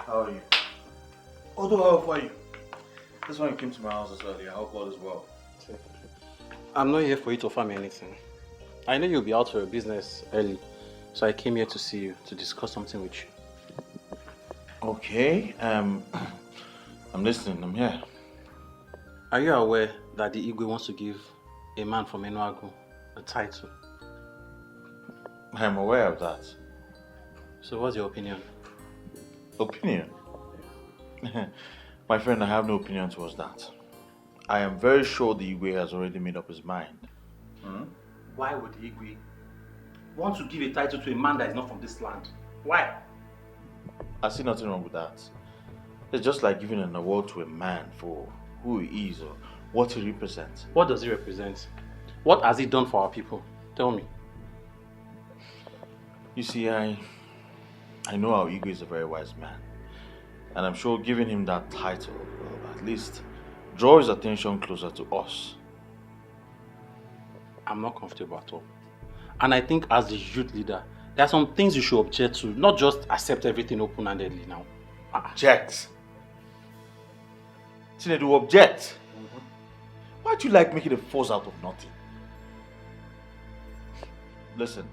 How are you? Although, how are you? This one you came to my house this early. I hope all is well. I'm not here for you to offer me anything. I know you'll be out for your business early, so I came here to see you to discuss something with you. Okay. I'm listening. I'm here. Are you aware that the Igwe wants to give a man from Enuagu a title? I'm aware of that. So what's your opinion? Opinion? My friend, I have no opinion towards that. I am very sure the Igwe has already made up his mind. Why would the Igwe want to give a title to a man that is not from this land? Why? I see nothing wrong with that. It's just like giving an award to a man for who he is or what he represents. What does he represent? What has he done for our people? Tell me. You see, I know our Igwe is a very wise man. And I'm sure giving him that title will at least draw his attention closer to us. I'm not comfortable at all. And I think as the youth leader, there are some things you should object to, not just accept everything open-handedly now. Object? Chinedu, object? Why do you like making a fuss out of nothing? Listen,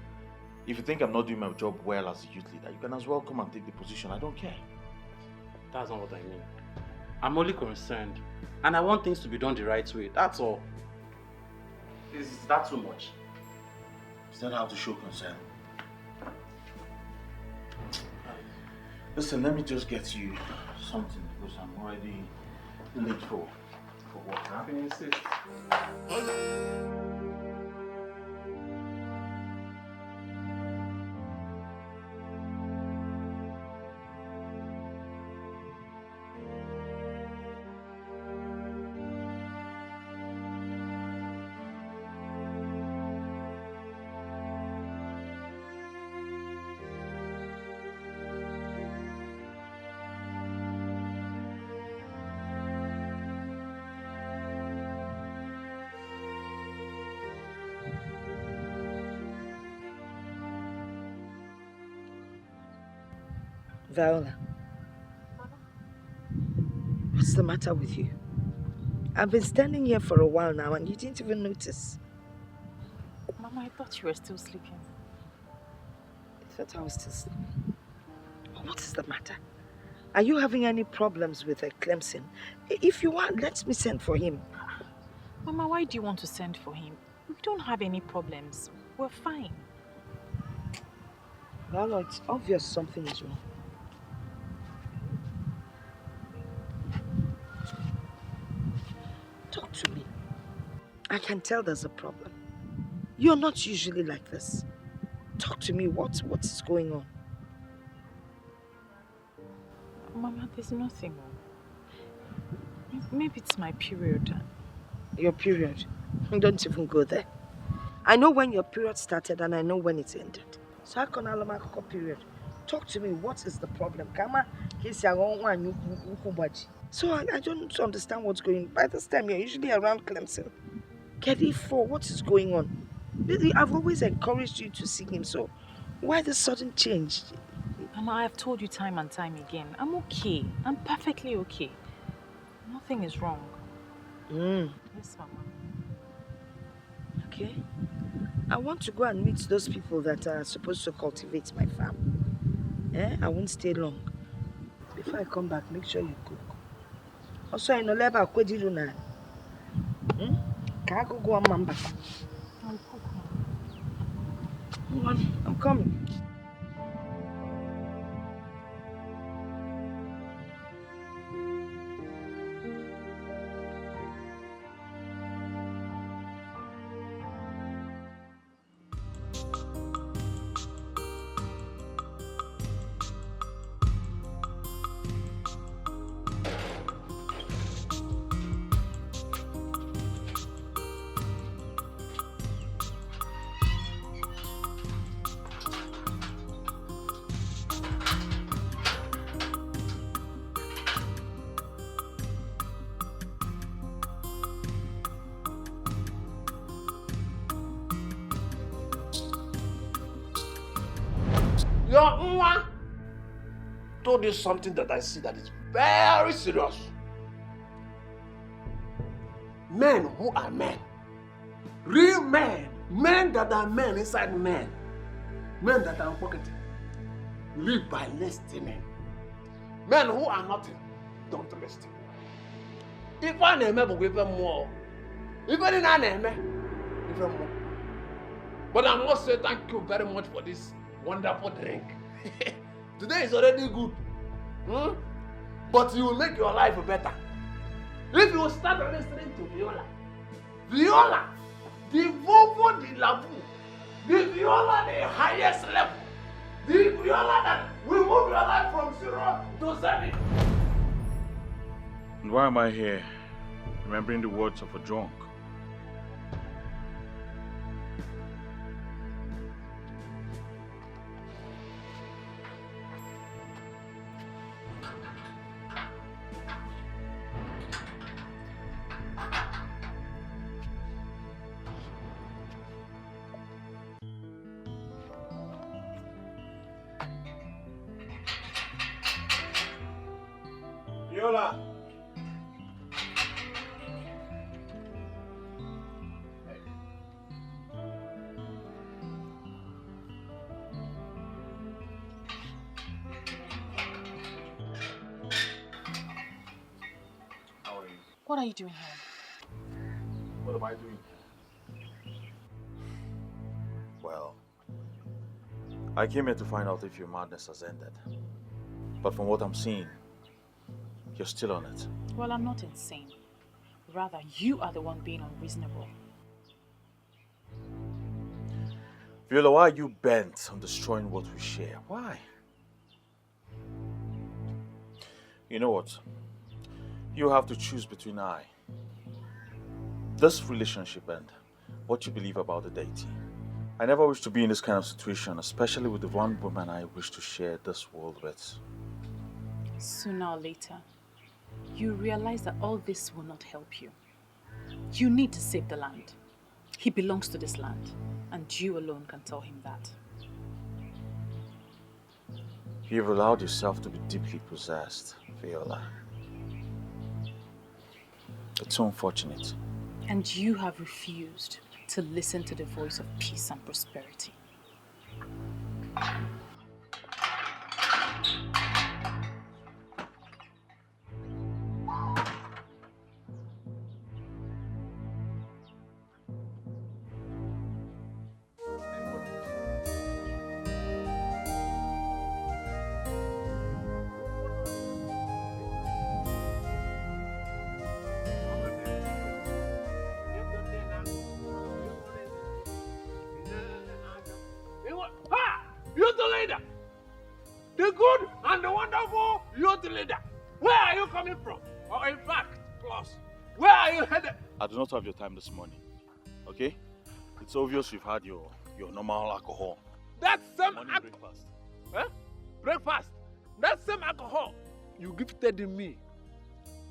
if you think I'm not doing my job well as a youth leader, you can as well come and take the position. I don't care. That's not what I mean. I'm only concerned. And I want things to be done the right way. That's all. Is that too much? Is that how to show concern? Listen, let me just get you something because I'm already late for work. Huh? Viola, what's the matter with you? I've been standing here for a while now and you didn't even notice. Mama, I thought you were still sleeping. I thought I was still sleeping. What is the matter? Are you having any problems with Clemson? If you want, let me send for him. Mama, why do you want to send for him? We don't have any problems. We're fine. Viola, it's obvious something is wrong. Talk to me. I can tell there's a problem. You're not usually like this. Talk to me. What is going on? Mama, there's nothing wrong. Maybe it's my period. Your period? Don't even go there. I know when your period started and I know when it ended. So how can I have period? Talk to me. What is the problem? So I don't understand what's going on. By this time, you're usually around Clemson. Get it for what is going on? I've always encouraged you to see him, so why the sudden change? Mama, I've told you time and time again. I'm okay. I'm perfectly okay. Nothing is wrong. Yes, Mama. Okay. I want to go and meet those people that are supposed to cultivate my farm. I won't stay long. Before I come back, make sure you cook. Also, I know about Kwediru. Can I go on Mamba? I'll cook, Mama. I'm coming. told you something that I see that is very serious. Men who are men, real men, men that are men inside men, men that are pocketing, live by listening. Men who are nothing, don't listen. If I name but even more, even I name even more. But I must say thank you very much for this wonderful drink. Today is already good. But you will make your life better. If you start listening to Viola, Viola, the Vovo de la Vu, the Viola the highest level, the Viola that will move your life from 0 to 7. And why am I here, remembering the words of a drunk? Viola. How are you? What are you doing here? What am I doing? Well, I came here to find out if your madness has ended. But from what I'm seeing, you're still on it. Well, I'm not insane. Rather, you are the one being unreasonable. Viola, why are you bent on destroying what we share? Why? You know what? You have to choose between this relationship and what you believe about the deity. I never wish to be in this kind of situation, especially with the one woman I wish to share this world with. Sooner or later, you realize that all this will not help you. You need to save the land. He belongs to this land, and you alone can tell him that. You've allowed yourself to be deeply possessed, Viola. It's so unfortunate. And you have refused to listen to the voice of peace and prosperity. Youth leader! The good and the wonderful youth leader! Where are you coming from? Or in fact, plus, where are you headed? I do not have your time this morning, okay? It's obvious you've had your normal alcohol. That same Morning breakfast. Breakfast. That same alcohol you gifted me.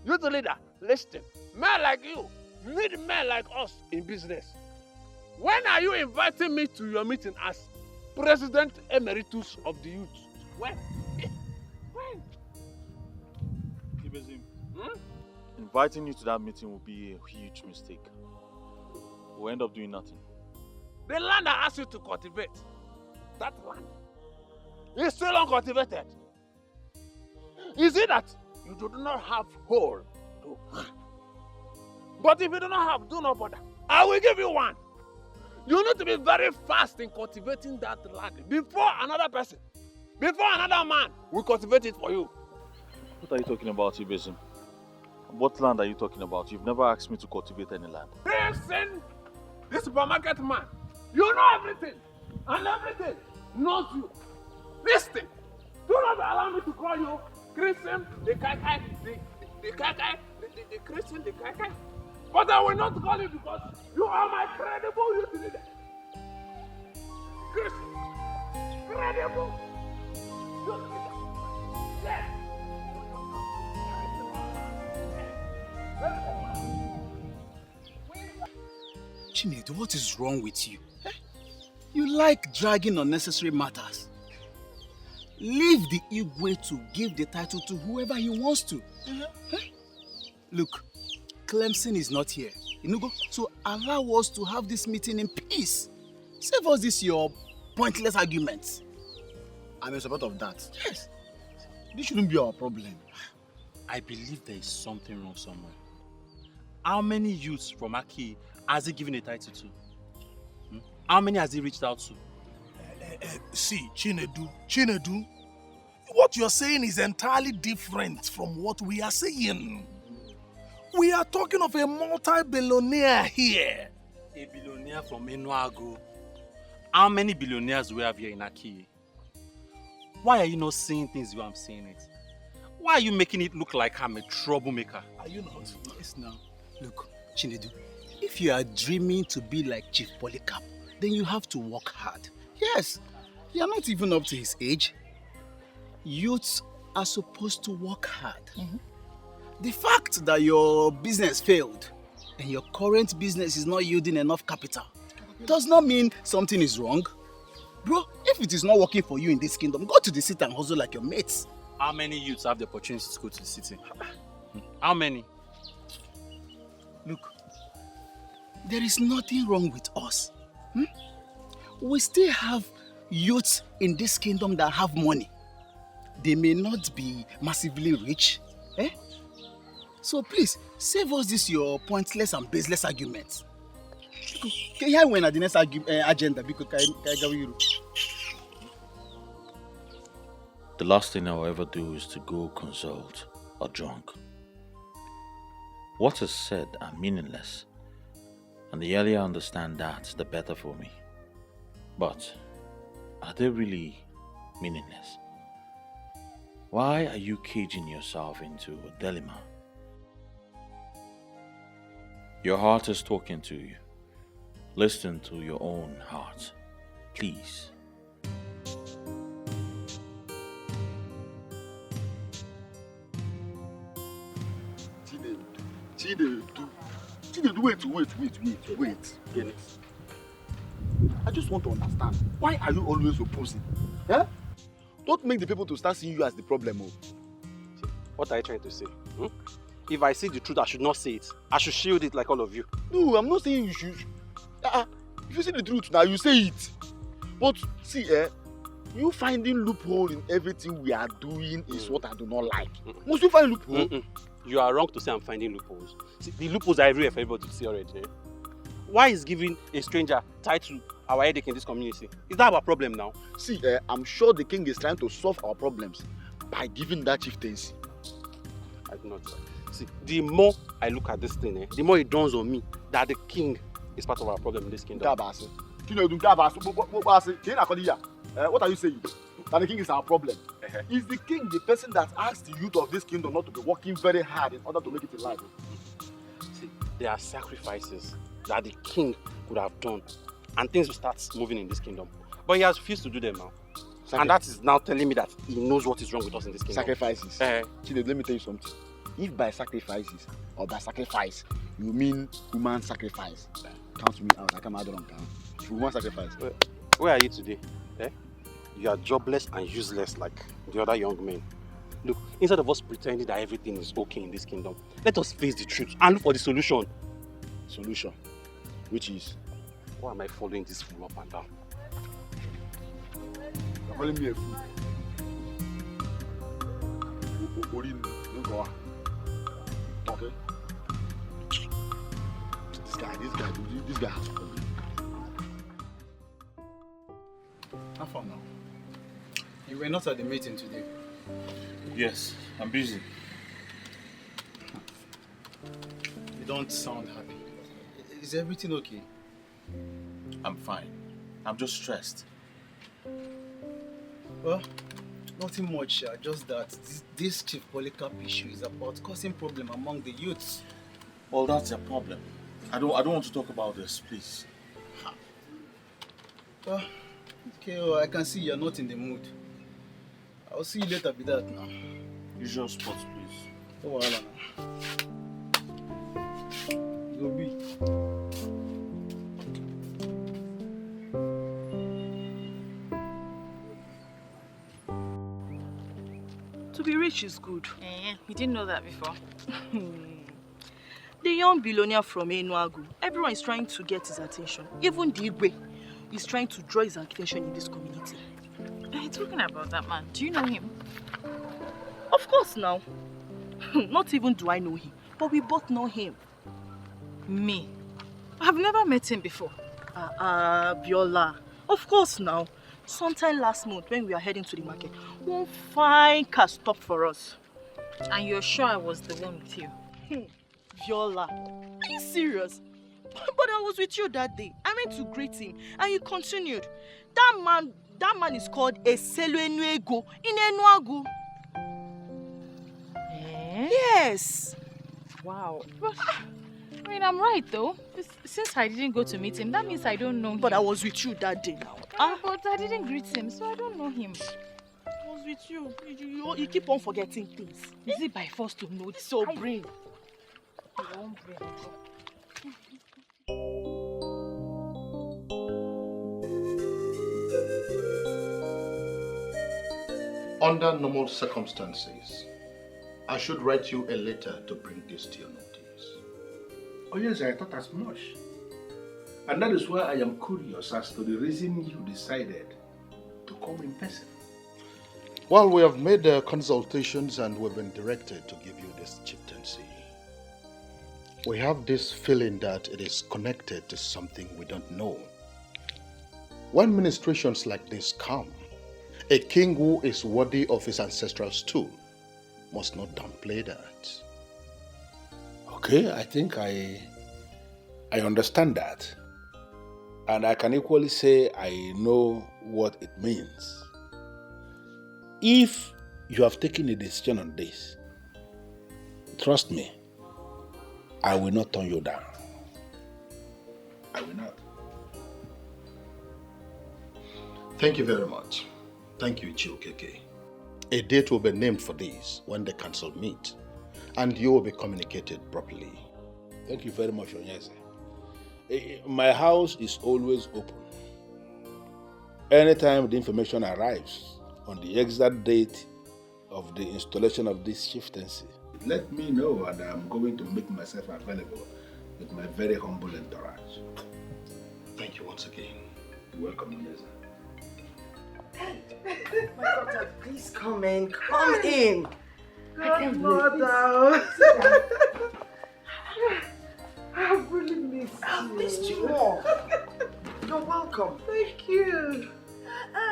Youth leader, listen. Men like you need men like us in business. When are you inviting me to your meeting as President Emeritus of the Youth? When? When? Ibezim, inviting you to that meeting will be a huge mistake. We'll end up doing nothing. The land I asked you to cultivate, that land is still uncultivated. Is it that you do not have hole to plant? But if you do not have, do not bother. I will give you one. You need to be very fast in cultivating that land before another person, before another man will cultivate it for you. What are you talking about, Ibezim? What land are you talking about? You've never asked me to cultivate any land. Listen, this supermarket man, you know everything, and everything knows you. Listen, do not allow me to call you Christian, the Kai, the Kai, the Christian, the Kai. But I will not call you because you are my credible youth leader. Christian, credible youth leader. Yes. Chinedu, what is wrong with you? You like dragging unnecessary matters. leave the Igwe to give the title to whoever he wants to. Huh? Look, Clemson is not here. So allow us to have this meeting in peace. Save us this your pointless arguments. I'm in support of that. Yes. This shouldn't be our problem. I believe there is something wrong somewhere. How many youths from Aki has he given a title to? How many has he reached out to? See, Chinedu, what you're saying is entirely different from what we are saying. We are talking of a multi-billionaire here. A billionaire from Enuago. How many billionaires do we have here in Aki? Why are you not seeing things the way I'm seeing it? Why are you making it look like I'm a troublemaker? Are you not? Yes, now. Look, Chinedu, if you are dreaming to be like Chief Polycarp, then you have to work hard. Yes, you are not even up to his age. Youths are supposed to work hard. The fact that your business failed and your current business is not yielding enough capital does not mean something is wrong. Bro, if it is not working for you in this kingdom, go to the city and hustle like your mates. How many youths have the opportunity to go to the city? How many? Look, there is nothing wrong with us. We still have youths in this kingdom that have money. They may not be massively rich. So please, save us this your pointless and baseless arguments. Can you hear the next agenda? The last thing I'll ever do is to go consult or drunk. What is said are meaningless, and the earlier I understand that, the better for me. But are they really meaningless? Why are you caging yourself into a dilemma? Your heart is talking to you. Listen to your own heart, please. Chinedu, wait. Dennis. I just want to understand, why are you always opposing? Don't make the people to start seeing you as the problem. What are you trying to say? If I see the truth, I should not say it. I should shield it like all of you. No, I'm not saying you should. If you see the truth now, you say it. But see, you finding loophole in everything we are doing is what I do not like. Must you find loophole? You are wrong to say I'm finding loopholes. See, the loopholes are everywhere for everybody to see already. Why is giving a stranger title our headache in this community? Is that our problem now? See, I'm sure the king is trying to solve our problems by giving that chieftaincy. I do not. See, the more I look at this thing, the more it dawns on me that the king is part of our problem in this kingdom. What are you saying? That the king is our problem. Is the king the person that asks the youth of this kingdom not to be working very hard in order to make it in life? See, there are sacrifices that the king could have done and things will start moving in this kingdom. But he has refused to do them now. And that is now telling me that he knows what is wrong with us in this kingdom. Sacrifices. Chinedu, let me tell you something. If by sacrifices or by sacrifice you mean human sacrifice, count me out. I come out wrong. Human sacrifice. Where are you today? You are jobless and useless like the other young men. Look, instead of us pretending that everything is okay in this kingdom, let us face the truth and look for the solution. Solution? Which is? Why am I following this fool up and down? You're calling me a fool. Okay. This guy has a problem. How far now? You were not at the meeting today. Yes, I'm busy. You don't sound happy. Is everything okay? I'm fine. I'm just stressed. Well, nothing much. Just that this Chief Polycarp issue is about causing problem among the youths. Well, that's a problem. I don't want to talk about this, please. Well, okay, well, I can see you're not in the mood. I'll see you later with that now. Usual spot, please. Oh, well, you'll be. be rich is good. You didn't know that before. The young billionaire from Enuagu, everyone is trying to get his attention. Even the Igwe is trying to draw his attention in this community. Talking about that man, do you know him? Of course now. Not even do I know him, but we both know him. Me? I've never met him before. Biola. Of course now. Sometime last month when we were heading to the market, one fine car stopped for us. And you're sure I was the one with you? Viola, are you serious? But I was with you that day. I went to greet him and you continued. That man is called Eselu Enuego in Enuagu. Yes. Wow. But, I mean, I'm right though. Since I didn't go to meet him, that means I don't know him. But I was with you that day now. But I didn't greet him, so I don't know him. I was with you. You keep on forgetting things. Is it by force to know? So bring. Under normal circumstances, I should write you a letter to bring this to your notice. Oh yes, I thought as much. And that is why I am curious as to the reason you decided to come in person. Well, we have made consultations and we've been directed to give you this chieftaincy. We have this feeling that it is connected to something we don't know. When ministrations like this come, a king who is worthy of his ancestral stool must not downplay that. Okay, I think I understand that. And I can equally say I know what it means. If you have taken a decision on this, trust me, I will not turn you down. I will not. Thank you very much. Thank you, Chiokeke. A date will be named for this when the council meet, and you will be communicated properly. Thank you very much, Onyeze. My house is always open. Anytime the information arrives on the exact date of the installation of this chieftaincy, let me know and I'm going to make myself available with my very humble entourage. Thank you once again. You're welcome, Onyeze. My daughter, please come in. Come in. I can't Mother. I've really missed you. I've missed you more. You're welcome. Thank you.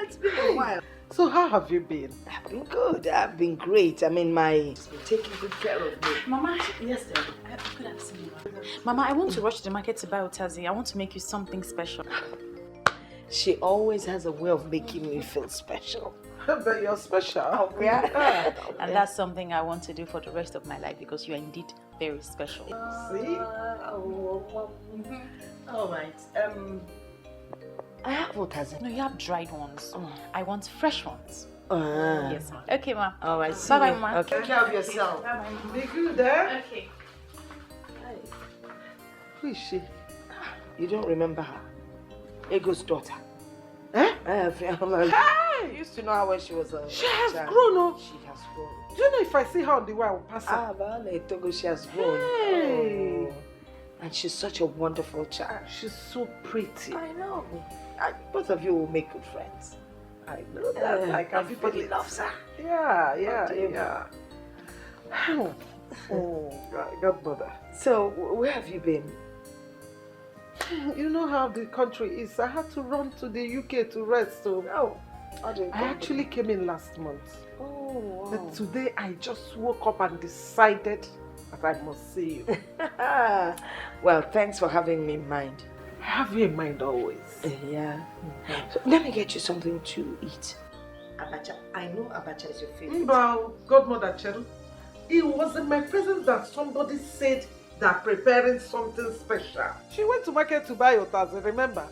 It's been a while. So how have you been? I've been good. I've been great. I mean, she's been taking good care of me. Mama, yes, sir. Good afternoon. Mama, I want to rush to the market to buy Otazi. I want to make you something special. She always has a way of making me feel special. But you're special. Oh, yeah. And that's something I want to do for the rest of my life because you are indeed very special. See? All right. I have Otazi. No, you have dried ones. I want fresh ones. Yes, ma. Okay, ma. All right. Bye-bye, ma. Okay. Take care of yourself. Bye-bye, ma. Be good, eh? Okay. Who is she? You don't remember her? Ego's daughter. Eh? I used to know her when she was a She has child. grown up. She has grown. Do you know if I see her on the way, I will pass her? Vale, Togo, she has grown. Hey. Oh. And she's such a wonderful child. She's so pretty. I know. Both of you will make good friends. I know that. I can Everybody feel it. loves her. Yeah. Oh, godmother. So, where have you been? You know how the country is. I had to run to the UK to rest. So I actually came in last month. Oh, wow. But today I just woke up and decided that I must see you. Well, thanks for having me in mind. I have you in mind always. Yeah. So let me get you something to eat. Abacha. I know abacha is your favorite. Well, godmother Cheryl, it was in my presence that somebody said they're preparing something special. She went to market to buy Otazi, remember?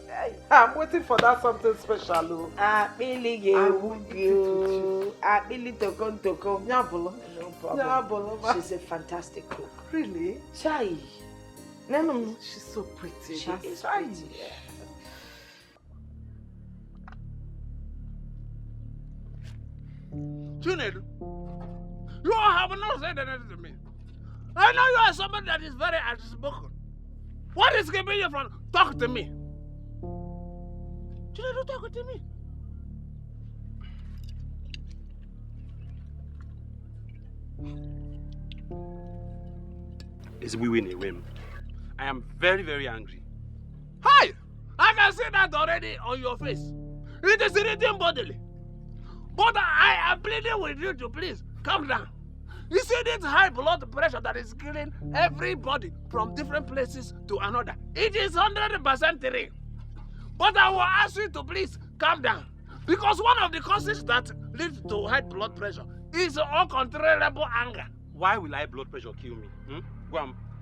I'm waiting for that something special. I will eat it with you. Nyabolo. No problem. Nyabolo. She's a fantastic cook. Really? Chai. No. She's so pretty. She is pretty. Yeah. Chinedu, have not said anything to me. I know you are somebody that is very outspoken. What is keeping you from talking to me? You don't talk to me. It's we win a whim. I am very, very angry. Hi! I can see that already on your face. It is irritating bodily. But I am pleading with you to please calm down. You see this high blood pressure that is killing everybody from different places to another. It is 100% real. But I will ask you to please calm down. Because one of the causes that leads to high blood pressure is uncontrollable anger. Why will high blood pressure kill me?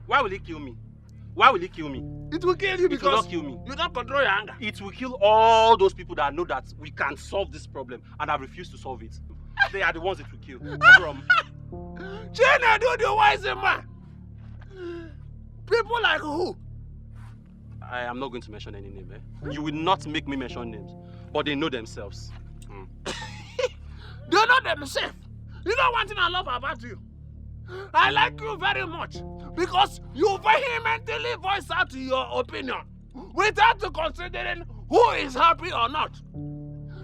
Why will it kill me? Why will it kill me? It will kill you because it will not kill me. You don't control your anger. It will kill all those people that know that we can solve this problem and have refused to solve it. They are the ones it will kill. China, do the wise man. People like who? I am not going to mention any name. You will not make me mention names, but they know themselves. They know themselves. You know one thing I love about you? I like you very much because you vehemently voice out your opinion without considering who is happy or not.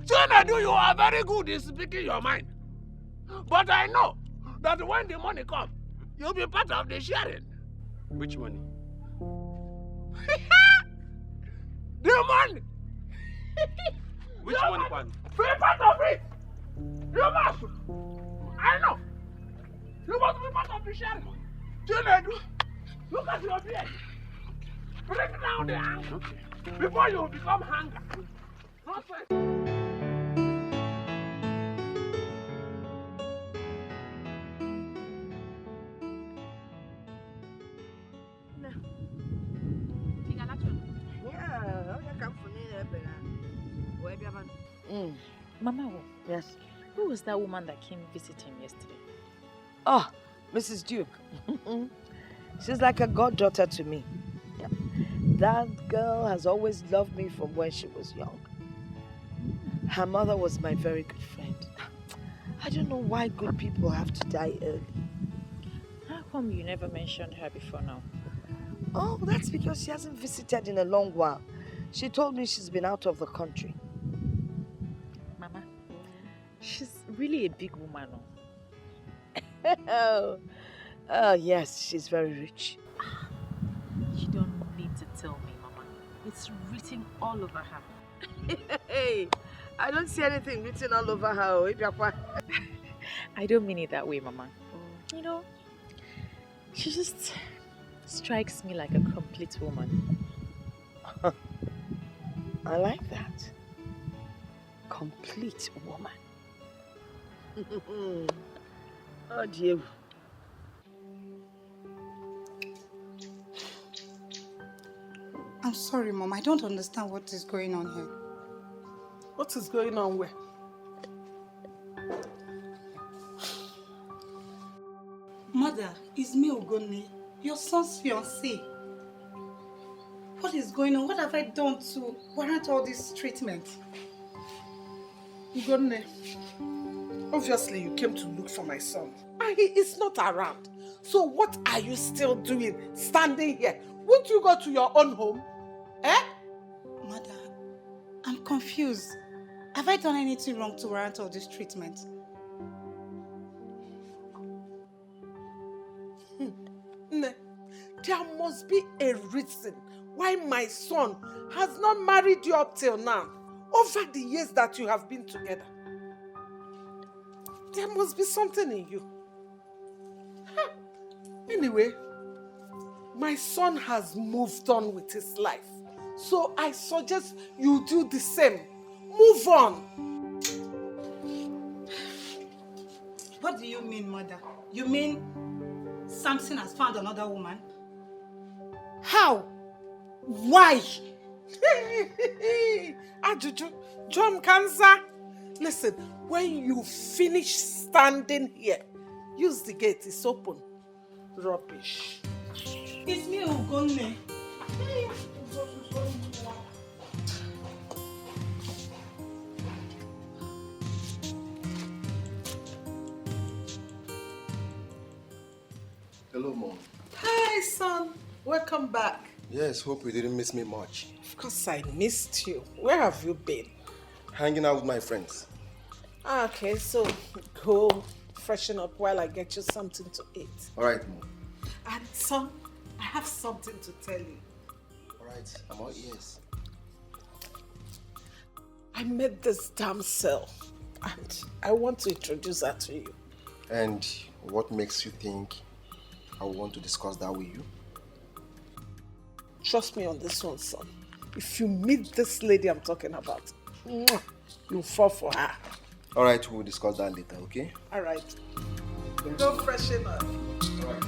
Chinedu, you are very good in speaking your mind. But I know that when the money comes, you'll be part of the sharing. Which money? The money! Which money, Pan? Be part of it! You must! I know! You must be part of the sharing. Chinedu, look at your beard. Break down the anger before you become hunger. Nonsense. Mama, Yes. who was that woman that came visit him yesterday? Oh, Mrs. Duke. She's like a goddaughter to me. Yeah. That girl has always loved me from when she was young. Her mother was my very good friend. I don't know why good people have to die early. How come you never mentioned her before now? Oh, that's because she hasn't visited in a long while. She told me she's been out of the country. Mama, she's really a big woman. Oh, yes, she's very rich. You don't need to tell me, Mama. It's written all over her. Hey, I don't see anything written all over her. I don't mean it that way, Mama. You know, she just strikes me like a complete woman. I like that. Complete woman. Oh dear. I'm sorry, Mom. I don't understand what is going on here. What is going on where? Mother, it's me, Ogone, your son's fiancé. What is going on? What have I done to warrant all this treatment? Ugone, obviously you came to look for my son. And he is not around. So what are you still doing, standing here? Won't you go to your own home? Eh? Mother, I'm confused. Have I done anything wrong to warrant all this treatment? There must be a reason why my son has not married you up till now, over the years that you have been together. There must be something in you. Anyway, my son has moved on with his life. So I suggest you do the same. Move on. What do you mean, Mother? You mean Samson has found another woman? How? Why? Ajuju, John Kanza. Listen, when you finish standing here, use the gate, it's open. Rubbish. It's me, Ogone. Hello, Mom. Hi, son. Welcome back. Yes, hope you didn't miss me much. Of course I missed you. Where have you been? Hanging out with my friends. Okay, so go freshen up while I get you something to eat. All right, Mom. And son, I have something to tell you. All right, I'm all ears. I met this damsel and I want to introduce her to you. And what makes you think I want to discuss that with you? Trust me on this one, son. If you meet this lady I'm talking about, you'll fall for her. All right, we'll discuss that later, okay? All right. Go freshen up. All right.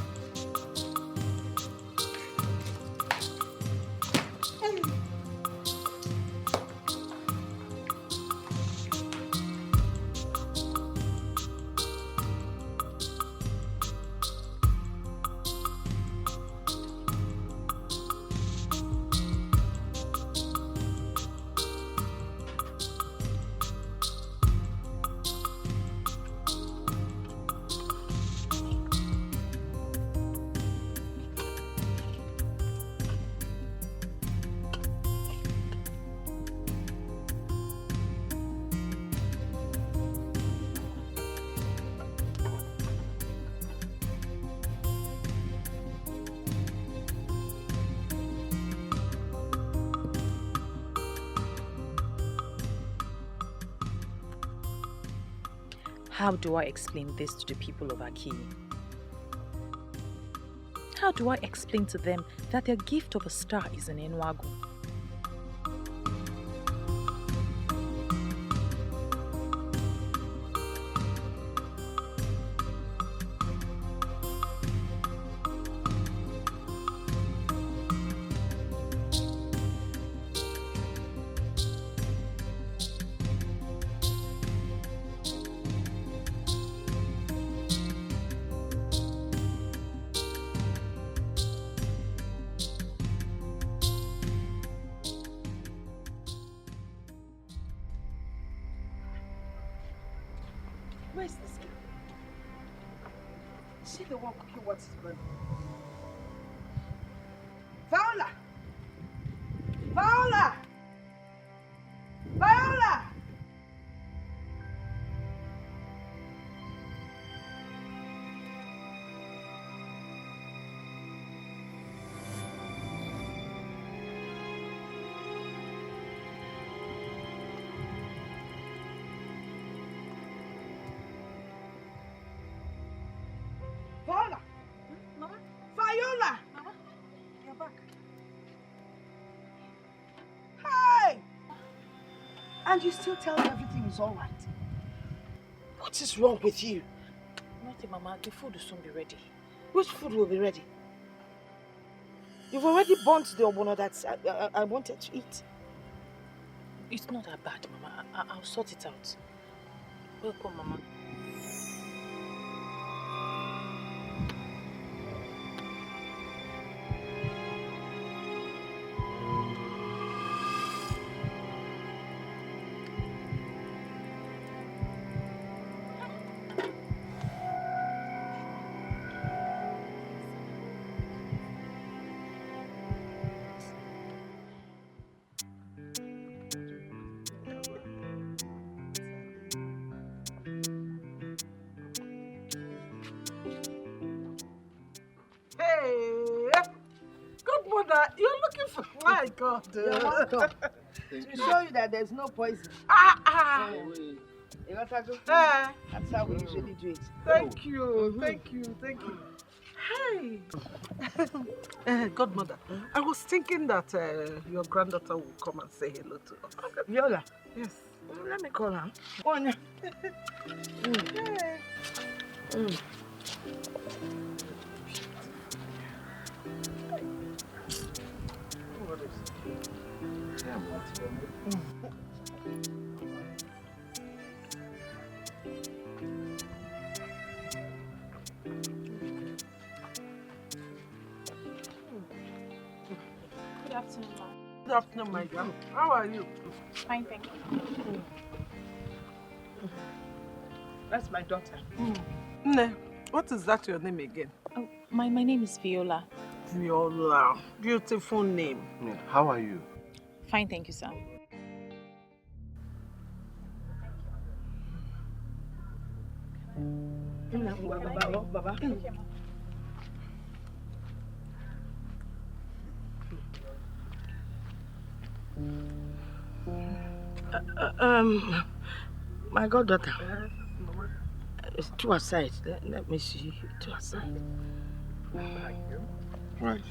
How do I explain this to the people of Aki? How do I explain to them that their gift of a star is an Enwagu? Where's this girl? Is she the one cooking what is burning? Viola! Viola! Viola! Viola! Mama? Viola! Mama? You're back. Hey! And you still tell me everything is all right. What is wrong with you? Nothing, Mama. The food will soon be ready. Which food will be ready? You've already burnt the obono that I wanted to eat. It's not that bad, Mama. I'll sort it out. Welcome, Mama. Hey! Good mother, you're looking for my God. You're welcome. To show you that there's no poison. You want to go? That's how we usually do it. Thank you, thank you, thank you. Hey! Godmother, I was thinking that your granddaughter will come and say hello to us. Viola? Yes. Let me call her. Go on. Hey. What is it? Good afternoon, Mom. Good afternoon, my girl. How are you? Fine, thank you. That's my daughter. Nne, what is that your name again? Oh, my name is Viola. Viola. Beautiful name. Yeah, how are you? Fine, thank you, sir. My goddaughter. It's two aside. Let me see. Two aside. Right.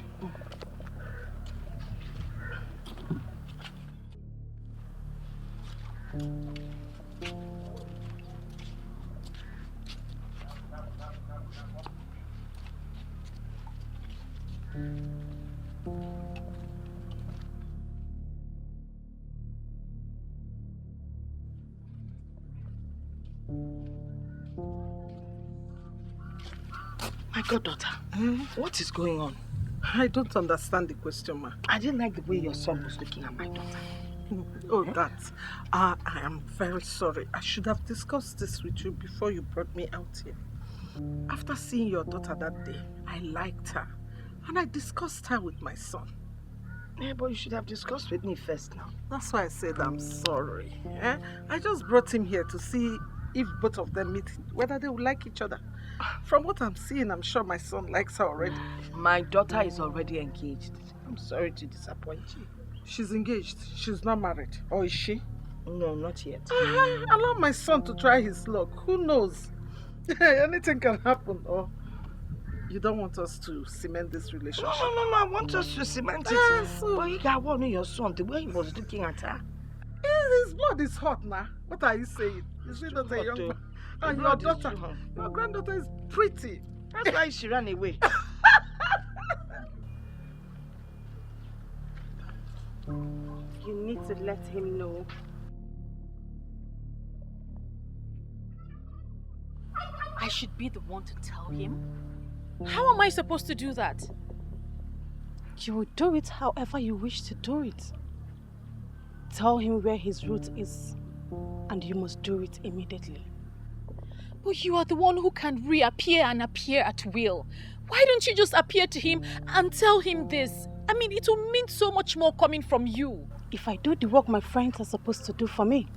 My goddaughter, what is going on? I don't understand the question, ma. I didn't like the way your son was looking at my daughter. Oh, that. I am very sorry. I should have discussed this with you before you brought me out here. After seeing your daughter that day, I liked her. And I discussed her with my son. Yeah, but you should have discussed with me first now. That's why I said I'm sorry. I just brought him here to see if both of them meet, whether they will like each other. From what I'm seeing, I'm sure my son likes her already. My daughter is already engaged. I'm sorry to disappoint you. She's engaged. She's not married. Or is she? No, not yet. Allow my son to try his luck. Who knows? Anything can happen. Or you don't want us to cement this relationship? No. I want us to cement it. But you got one of your son, the way he was looking at her. His blood is hot now. What are you saying? Is it not a young man? And your daughter, your granddaughter is pretty. That's why she ran away. You need to let him know. I should be the one to tell him? How am I supposed to do that? You will do it however you wish to do it. Tell him where his route is, and you must do it immediately. But you are the one who can reappear and appear at will. Why don't you just appear to him and tell him this? I mean, it will mean so much more coming from you. If I do the work my friends are supposed to do for me,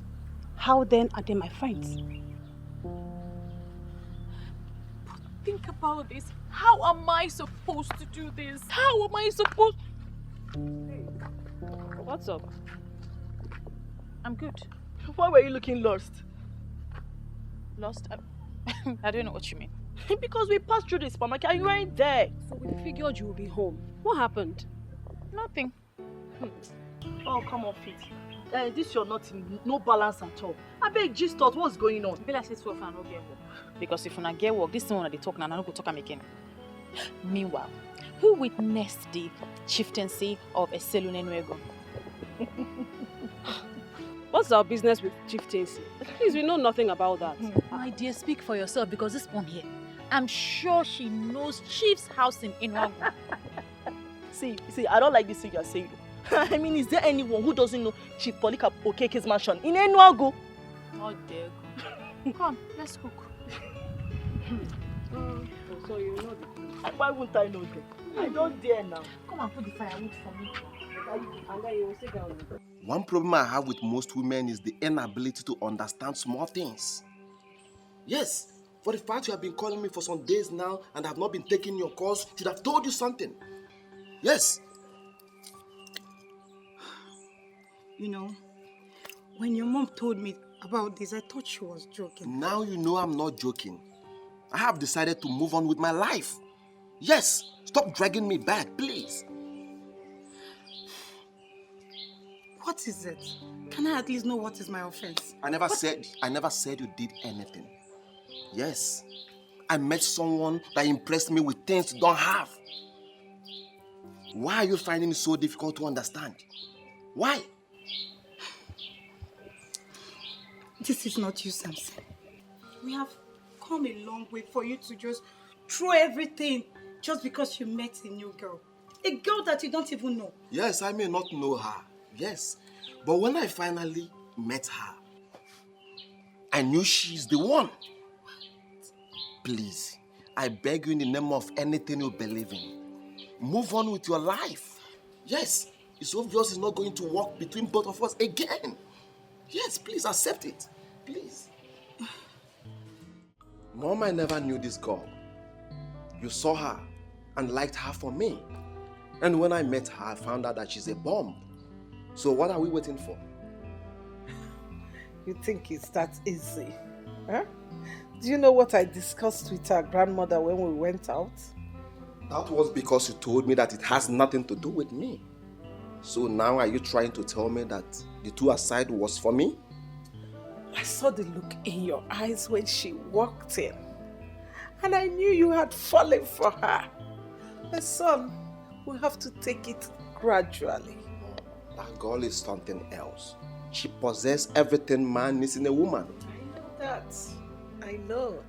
how then are they my friends? But think about this. How am I supposed to do this? How am I supposed... What's up? I'm good. Why were you looking lost? Lost? I don't know what you mean. Because we passed through the supermarket and you weren't there. So we figured you would be home. What happened? Nothing. Oh, come on, Fit. This you're not in no balance at all. I beg, just thought what's going on. Be like say so far no get work. Because if una get work, this thing when they talk now, I no go talk am again. Meanwhile, who witnessed the chieftaincy of Eselune Nuego? What's our business with chieftaincy? Please, we know nothing about that. My dear, speak for yourself because this one here, I'm sure she knows Chief's house in Inuagu. See, I don't like this thing you're saying. I mean, is there anyone who doesn't know Chief Polycarp Okeke's mansion in Enuagu? How dare you. Come, let's cook. So you know the thing. Why wouldn't I know them? I don't dare now. Come and put the firewood for me. One problem I have with most women is the inability to understand small things. Yes, for the fact you have been calling me for some days now and have not been taking your calls, should have told you something. Yes. You know, when your mom told me about this, I thought she was joking. Now you know I'm not joking. I have decided to move on with my life. Yes, stop dragging me back, please. What is it? Can I at least know what is my offense? I never said you did anything. Yes, I met someone that impressed me with things you don't have. Why are you finding it so difficult to understand? Why? This is not you, Samson. We have come a long way for you to just throw everything just because you met a new girl. A girl that you don't even know. Yes, I may not know her. Yes, but when I finally met her, I knew she's the one. Please, I beg you in the name of anything you believe in, move on with your life. Yes, it's obvious it's not going to work between both of us again. Yes, please accept it. Please. Mom, I never knew this girl. You saw her and liked her for me. And when I met her, I found out that she's a bomb. So what are we waiting for? You think it's that easy? Huh? Do you know what I discussed with our grandmother when we went out? That was because you told me that it has nothing to do with me. So now are you trying to tell me that the two aside was for me? I saw the look in your eyes when she walked in. And I knew you had fallen for her. My son, we have to take it gradually. That girl is something else. She possesses everything man needs in a woman. I know that. I know.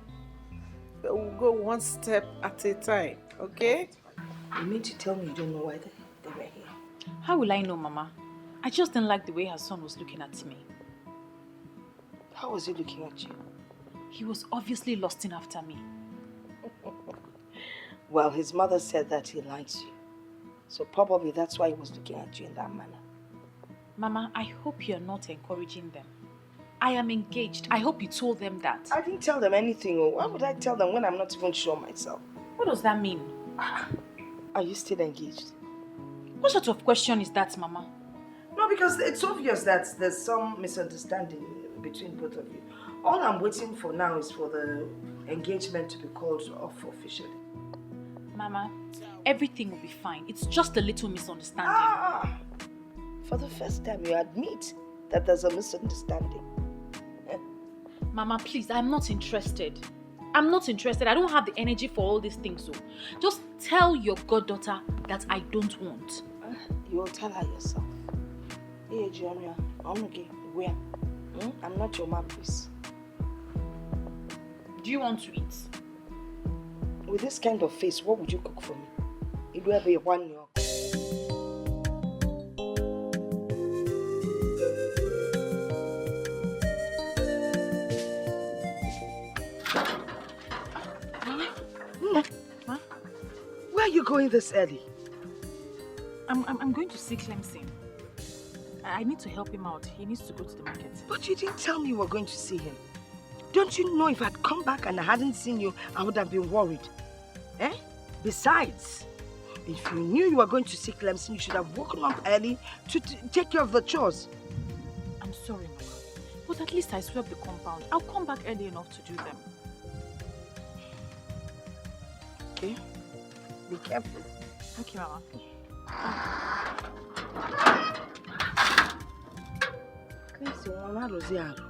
But we'll go one step at a time, okay? You mean to tell me you don't know why they were here? How will I know, Mama? I just didn't like the way her son was looking at me. How was he looking at you? He was obviously lusting after me. Well, his mother said that he likes you. So probably that's why he was looking at you in that manner. Mama, I hope you're not encouraging them. I am engaged. I hope you told them that. I didn't tell them anything. Why would I tell them when I'm not even sure myself? What does that mean? Are you still engaged? What sort of question is that, Mama? No, because it's obvious that there's some misunderstanding between both of you. All I'm waiting for now is for the engagement to be called off officially. Mama, everything will be fine. It's just a little misunderstanding. For the first time, you admit that there's a misunderstanding. Mama, please, I'm not interested. I'm not interested. I don't have the energy for all these things. So just tell your goddaughter that I don't want. You will tell her yourself. Hey, Jeremiah, I'm okay. Where? I'm not your mom, please. Do you want to eat? With this kind of face, what would you cook for me? It will be 1 year. Where are you going this early? I'm going to see Clemson. I need to help him out. He needs to go to the market. But you didn't tell me you were going to see him. Don't you know if I'd come back and I hadn't seen you, I would have been worried. Eh? Besides, if you knew you were going to see Clemson, you should have woken up early to take care of the chores. I'm sorry, Mama. But at least I swept the compound. I'll come back early enough to do them. Okay? Be careful. Okay, Mama. Clemson, Mama Rosiaro.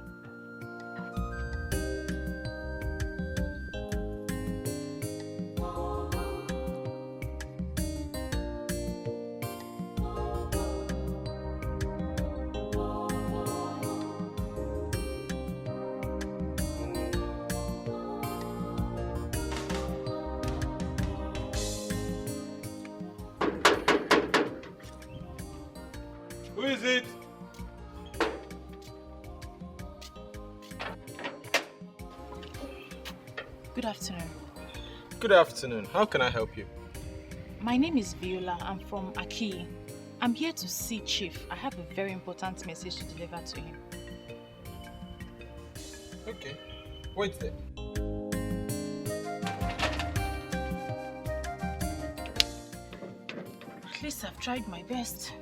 Who is it? Good afternoon. Good afternoon. How can I help you? My name is Viola. I'm from Aki. I'm here to see Chief. I have a very important message to deliver to him. Okay. Wait there. At least I've tried my best.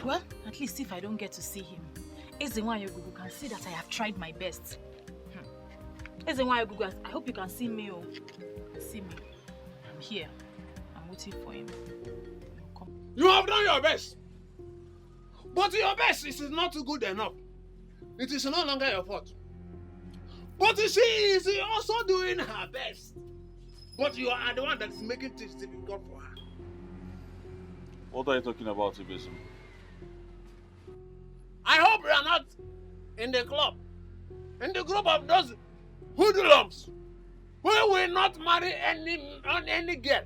Well, at least if I don't get to see him, Ezenwayogugu can see that I have tried my best. Ezenwayogugu, I hope you can see me. See me. I'm here. I'm waiting for him. You have done your best. But your best is not good enough. It is no longer your fault. But she is also doing her best. But you are the one that is making things difficult for her. What are you talking about, Ibisum? I hope you are not in the club, in the group of those hoodlums who will not marry any girl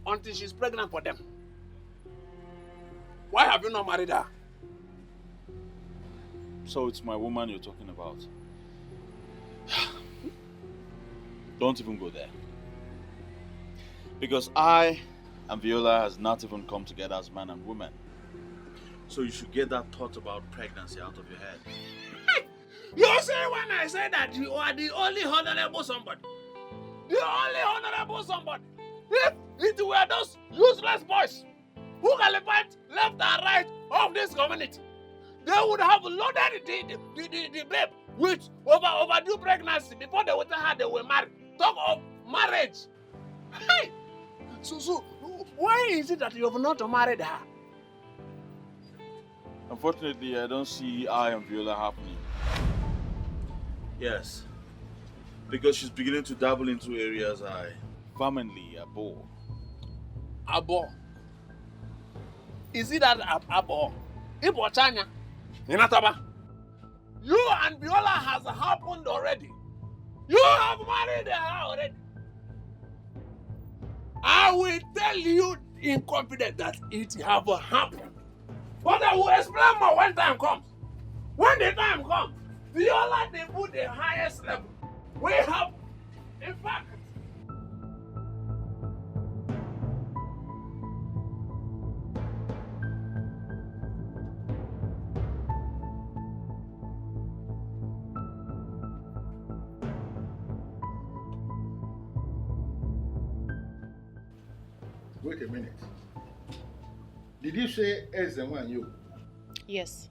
until she's pregnant for them. Why have you not married her? So it's my woman you're talking about? Don't even go there. Because I and Viola has not even come together as man and woman. So you should get that thought about pregnancy out of your head. You say when I say that you are the only honorable somebody. The only honorable somebody. If it were those useless boys who calibrate left and right of this community, they would have loaded the babe with overdue pregnancy before they would tell her they were married. Talk of marriage. Hey! So, why is it that you have not married her? Unfortunately, I don't see I and Viola happening. Yes. Because she's beginning to dabble into areas I commonly abhor. Abhor? Is it that abhor? Ibochanya? Inataba? You and Viola has happened already. You have married her already. I will tell you in confidence that it have happened. But I will explain more when time comes. When the time comes, Viola they put the highest level. We have, in fact, Wait a minute. Did you say Ezenwanyo? Yes.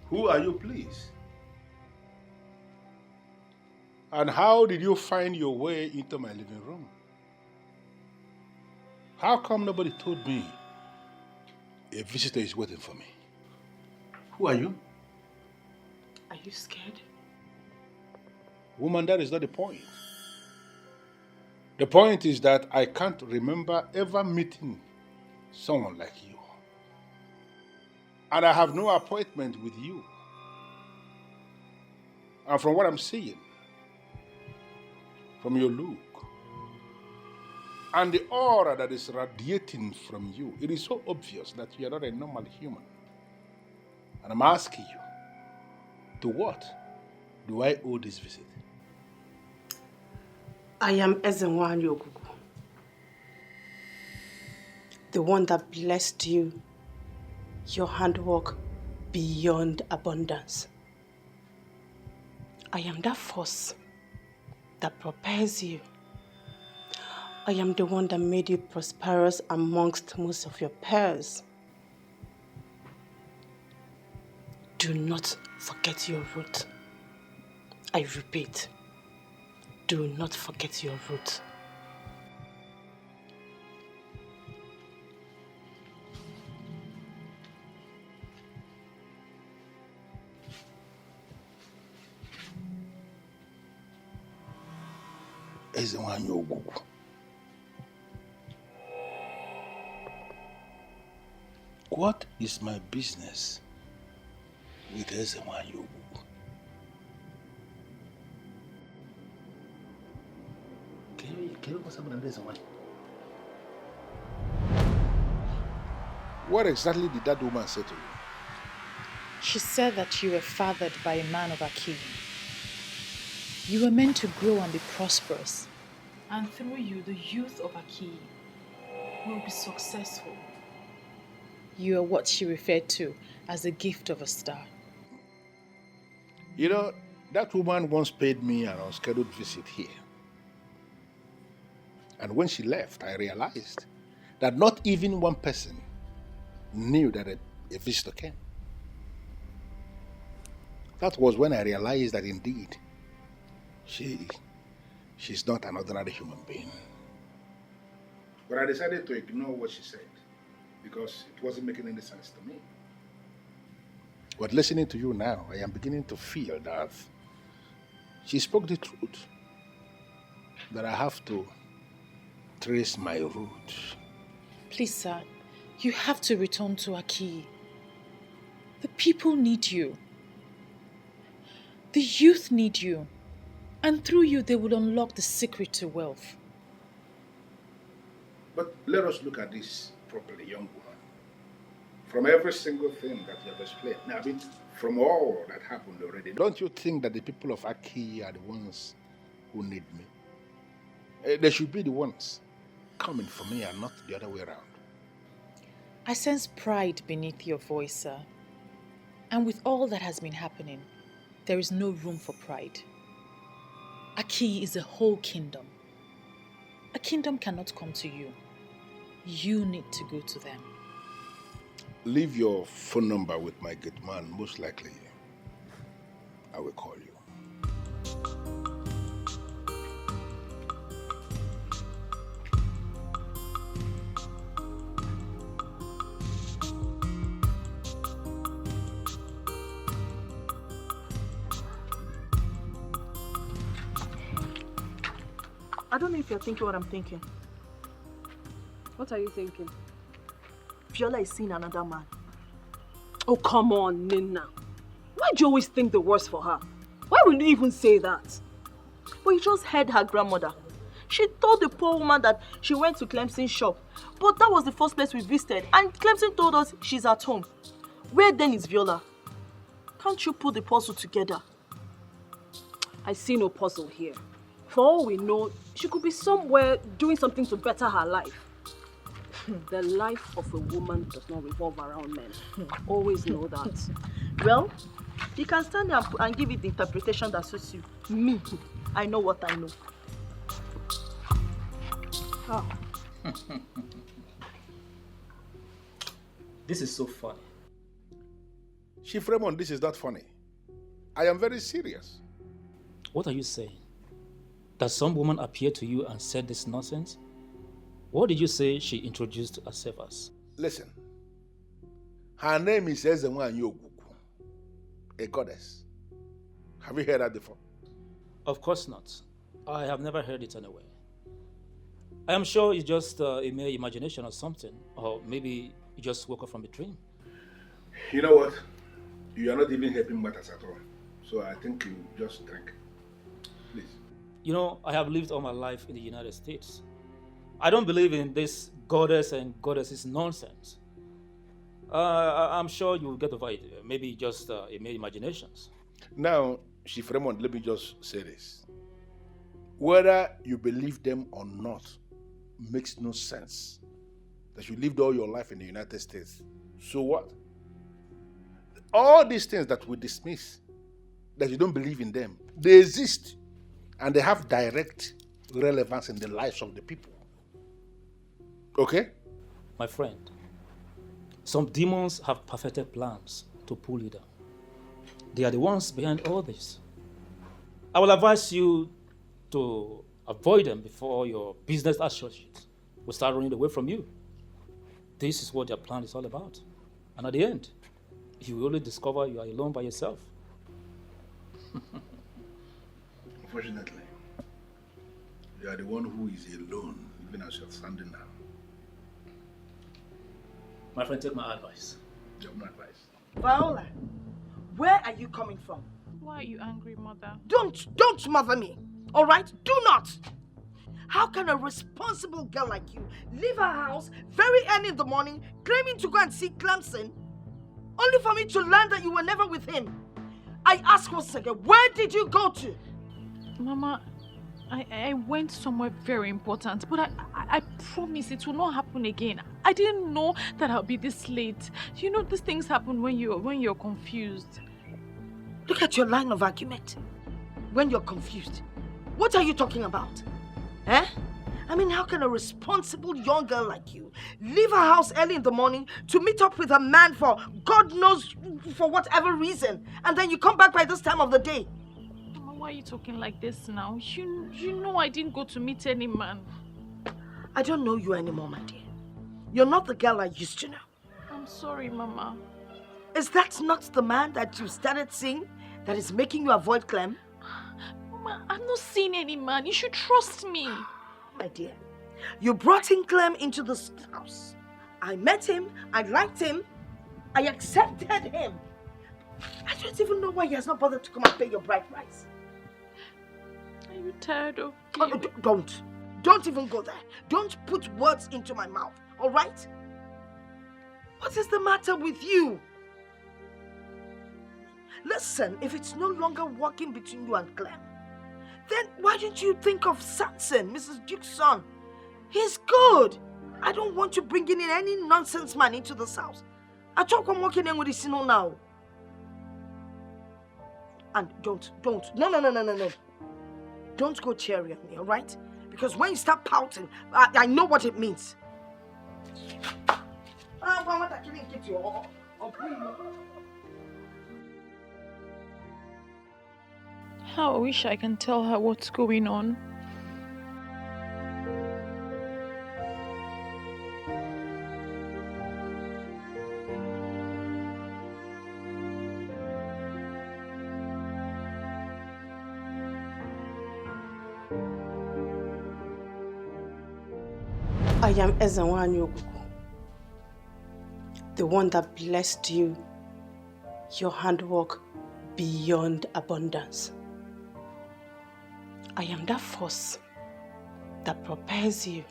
Who are you, please? And how did you find your way into my living room? How come nobody told me a visitor is waiting for me? Who are you? Are you scared? Woman, that is not the point. The point is that I can't remember ever meeting someone like you. And I have no appointment with you. And from what I'm seeing, from your look, and the aura that is radiating from you, it is so obvious that you are not a normal human. And I'm asking you, to what do I owe this visit? I am Ezenwan Yogugu, the one that blessed you, your handwork beyond abundance. I am that force that propels you. I am the one that made you prosperous amongst most of your peers. Do not forget your root. I repeat, do not forget your root. What is my business with Ezenwanyo? What exactly did that woman say to you? She said that you were fathered by a man of Aki. You were meant to grow and be prosperous. And through you, the youth of Aki will be successful. You are what she referred to as the gift of a star. You know, that woman once paid me an unscheduled visit here. And when she left, I realized that not even one person knew that a visitor came. That was when I realized that indeed, she's not an ordinary human being. But I decided to ignore what she said because it wasn't making any sense to me. But listening to you now, I am beginning to feel that she spoke the truth. That I have to trace my route. Please, sir, you have to return to Aki. The people need you. The youth need you. And through you, they will unlock the secret to wealth. But let us look at this properly, young woman. From every single thing that you have explained, I mean, from all that happened already, don't you think that the people of Aki are the ones who need me? They should be the ones coming for me and not the other way around. I sense pride beneath your voice, sir. And with all that has been happening, there is no room for pride. Aki is a whole kingdom. A kingdom cannot come to you. You need to go to them. Leave your phone number with my good man. Most likely, I will call you. I don't know if you're thinking what I'm thinking. What are you thinking? Viola is seeing another man. Oh, come on, Nina. Why do you always think the worst for her? Why would you even say that? But you just heard her grandmother. She told the poor woman that she went to Clemson's shop. But that was the first place we visited. And Clemson told us she's at home. Where then is Viola? Can't you put the puzzle together? I see no puzzle here. For all we know, she could be somewhere doing something to better her life. The life of a woman does not revolve around men. Always know that. Well, you can stand there and give it the interpretation that suits you. Me, I know what I know. Oh. This is so funny. Chief Raymond, this is not funny. I am very serious. What are you saying? That some woman appeared to you and said this nonsense? What did you say she introduced herself as? Listen, her name is Ezenwa Yoguku, a goddess. Have you heard that before? Of course not. I have never heard it anywhere. I am sure it's just a mere imagination or something, or maybe you just woke up from a dream. You know what? You are not even helping matters at all. So I think you just drink. Please. You know, I have lived all my life in the United States. I don't believe in this goddess and goddesses nonsense. I'm sure you will get over it. Maybe just a mere imaginations. Now, Chief Raymond, let me just say this. Whether you believe them or not makes no sense. That you lived all your life in the United States. So what? All these things that we dismiss, that you don't believe in them, they exist. And they have direct relevance in the lives of the people. Okay? My friend, some demons have perfected plans to pull you down. They are the ones behind all this. I will advise you to avoid them before your business associates will start running away from you. This is what their plan is all about. And at the end, you will only discover you are alone by yourself. Unfortunately, you are the one who is alone, even as you're standing now. My friend, take my advice. Take my advice. Viola, where are you coming from? Why are you angry, Mother? Don't mother me, all right? Do not. How can a responsible girl like you leave her house very early in the morning, claiming to go and see Clemson, only for me to learn that you were never with him? I ask once again, where did you go to? Mama, I went somewhere very important, but I promise it will not happen again. I didn't know that I'll be this late. You know, these things happen when you're confused. Look at your line of argument. When you're confused. What are you talking about? Eh? I mean, how can a responsible young girl like you leave her house early in the morning to meet up with a man for God knows for whatever reason, and then you come back by this time of the day? Mama, why are you talking like this now? You know I didn't go to meet any man. I don't know you anymore, my dear. You're not the girl I used to know. I'm sorry, Mama. Is that not the man that you started seeing that is making you avoid Clem? Mama, I'm not seeing any man. You should trust me. My dear, you brought in Clem into this house. I met him, I liked him, I accepted him. I don't even know why he has not bothered to come and pay your bride price. Are you tired of Don't even go there. Don't put words into my mouth, all right? What is the matter with you? Listen, if it's no longer working between you and Clem, then why don't you think of Samson, Mrs. Duke's son? He's good. I don't want you bringing in any nonsense man into this house. I talk I'm walking in with the Sino now. And don't. No. Don't go cherry on me, all right? Because when you start pouting, I know what it means. How I wish I can tell her what's going on. I am Ezenwani Ogugu, the one that blessed you, your handwork beyond abundance. I am that force that propels you.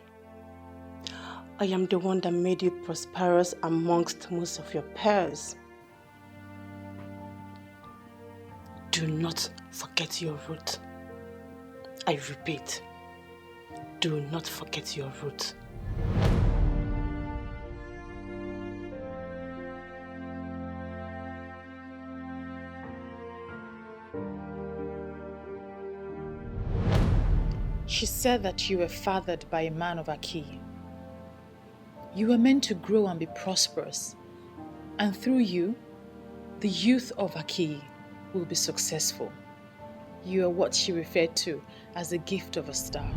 I am the one that made you prosperous amongst most of your peers. Do not forget your root. I repeat, do not forget your root. She said that you were fathered by a man of Aki. You were meant to grow and be prosperous. And through you, the youth of Aki will be successful. You are what she referred to as the gift of a star.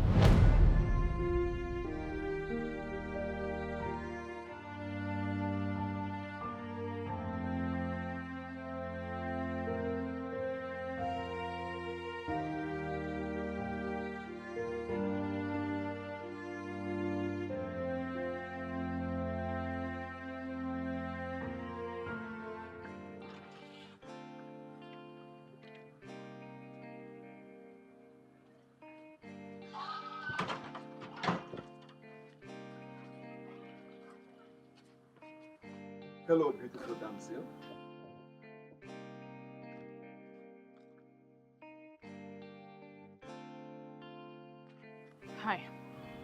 Hello, beautiful damsel. Hi.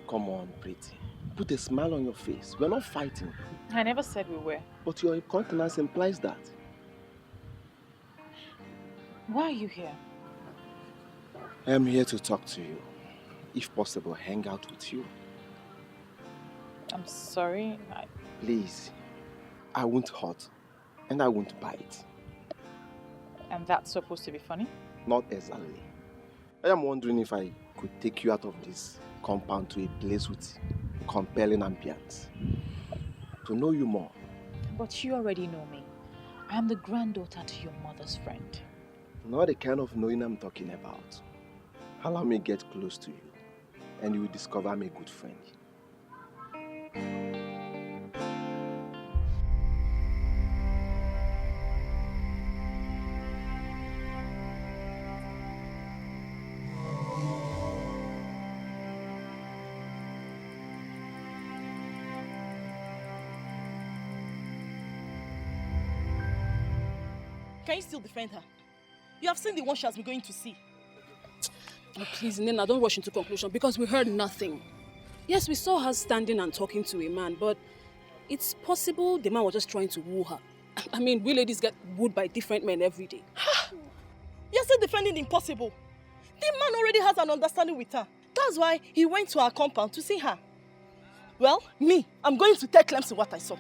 Come on, pretty. Put a smile on your face. We're not fighting. I never said we were. But your countenance implies that. Why are you here? I am here to talk to you. If possible, hang out with you. I'm sorry. Please. I won't hurt. And I won't bite. And that's supposed to be funny? Not exactly. I am wondering if I could take you out of this compound to a place with compelling ambience. To know you more. But you already know me. I am the granddaughter to your mother's friend. Not the kind of knowing I'm talking about. Allow me get close to you, and you will discover I'm a good friend. Can you still defend her? You have seen the one she has been going to see. Oh, please, Nena, don't rush into conclusion because we heard nothing. Yes, we saw her standing and talking to a man, but it's possible the man was just trying to woo her. I mean, we ladies get wooed by different men every day. You're still defending the impossible. The man already has an understanding with her. That's why he went to her compound to see her. Well, me, I'm going to tell Clemson what I saw.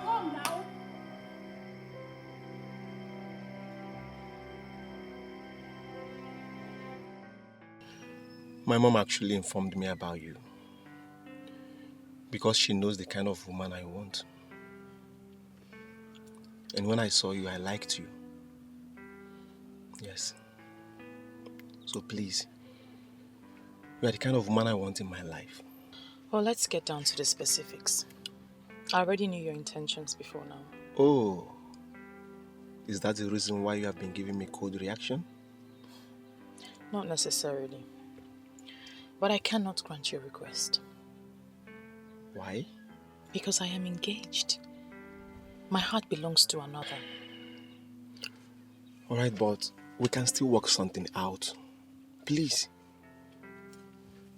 Come now. My mom actually informed me about you. Because she knows the kind of woman I want. And when I saw you, I liked you. Yes. So please, you are the kind of woman I want in my life. Well, let's get down to the specifics. I already knew your intentions before now. Oh, is that the reason why you have been giving me cold reaction? Not necessarily. But I cannot grant your request. Why? Because I am engaged. My heart belongs to another. Alright, but we can still work something out. Please.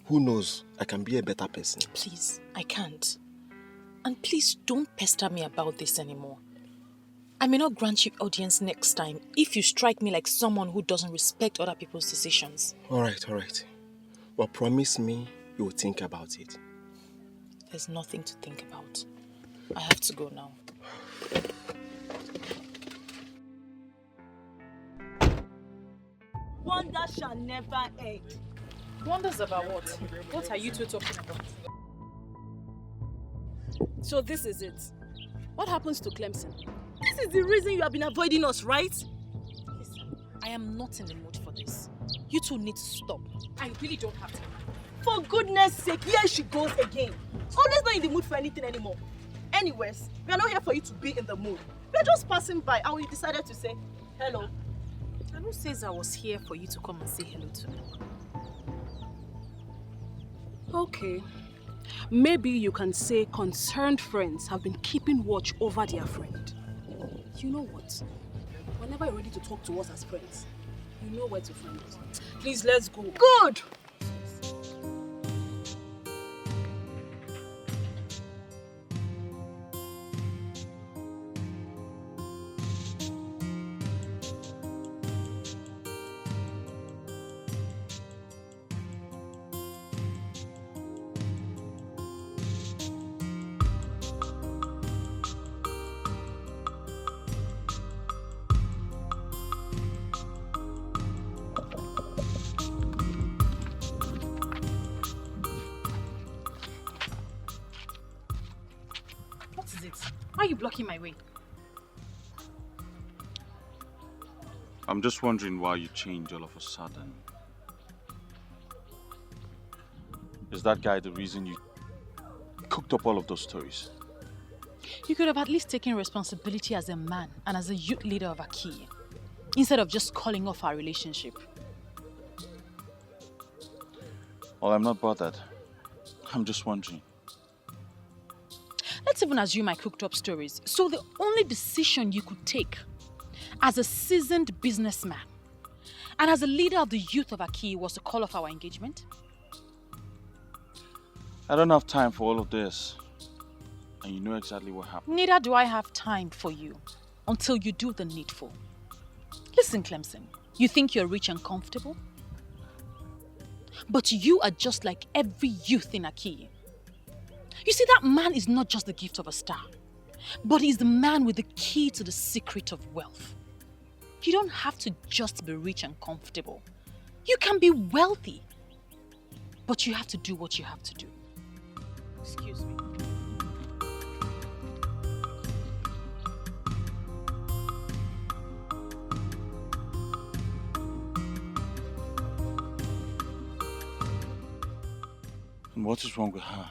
Who knows? I can be a better person. Please, I can't. And please don't pester me about this anymore. I may not grant you audience next time if you strike me like someone who doesn't respect other people's decisions. Alright. But promise me you will think about it. There's nothing to think about. I have to go now. Wonder shall never end. Wonders about what? What are you two talking about? So this is it. What happens to Clemson? This is the reason you have been avoiding us, right? Listen, I am not in the mood for this. You two need to stop. I really don't have time. For goodness sake, here she goes again. Always not in the mood for anything anymore. Anyways, we are not here for you to be in the mood. We are just passing by and we decided to say hello. And who says I was here for you to come and say hello to me? Okay. Maybe you can say concerned friends have been keeping watch over their friend. You know what? Whenever you're ready to talk to us as friends, you know where to find us. Please, let's go. Good! Why are you blocking my way? I'm just wondering why you changed all of a sudden. Is that guy the reason you cooked up all of those stories? You could have at least taken responsibility as a man and as a youth leader of Aki, instead of just calling off our relationship. Well, I'm not bothered. I'm just wondering. Let's even assume I cooked up stories. So the only decision you could take as a seasoned businessman and as a leader of the youth of Aki was to call off our engagement? I don't have time for all of this. And you know exactly what happened. Neither do I have time for you until you do the needful. Listen, Clemson, you think you're rich and comfortable? But you are just like every youth in Aki. You see, that man is not just the gift of a star, but he's the man with the key to the secret of wealth. You don't have to just be rich and comfortable. You can be wealthy, but you have to do what you have to do. Excuse me. And what is wrong with her?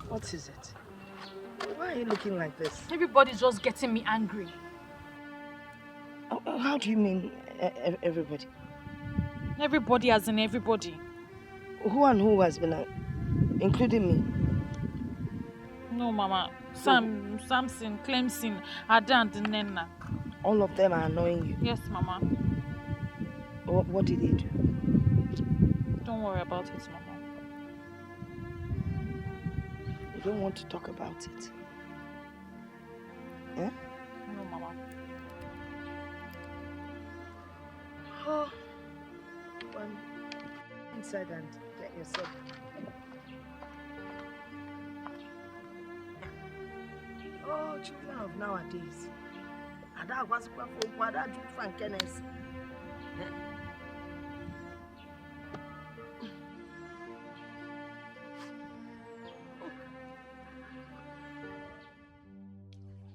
What is it? Why are you looking like this? Everybody's just getting me angry. How do you mean everybody? Everybody as in everybody. Who and who has been, including me? No, Mama. Samson, Clemson, Ada and Nenna. All of them are annoying you? Yes, Mama. What did they do? Don't worry about it, Mama. You don't want to talk about it? Eh? No, Mama. Oh, well, inside and get yourself. Oh, children of nowadays. Ada was for Ada do frankness.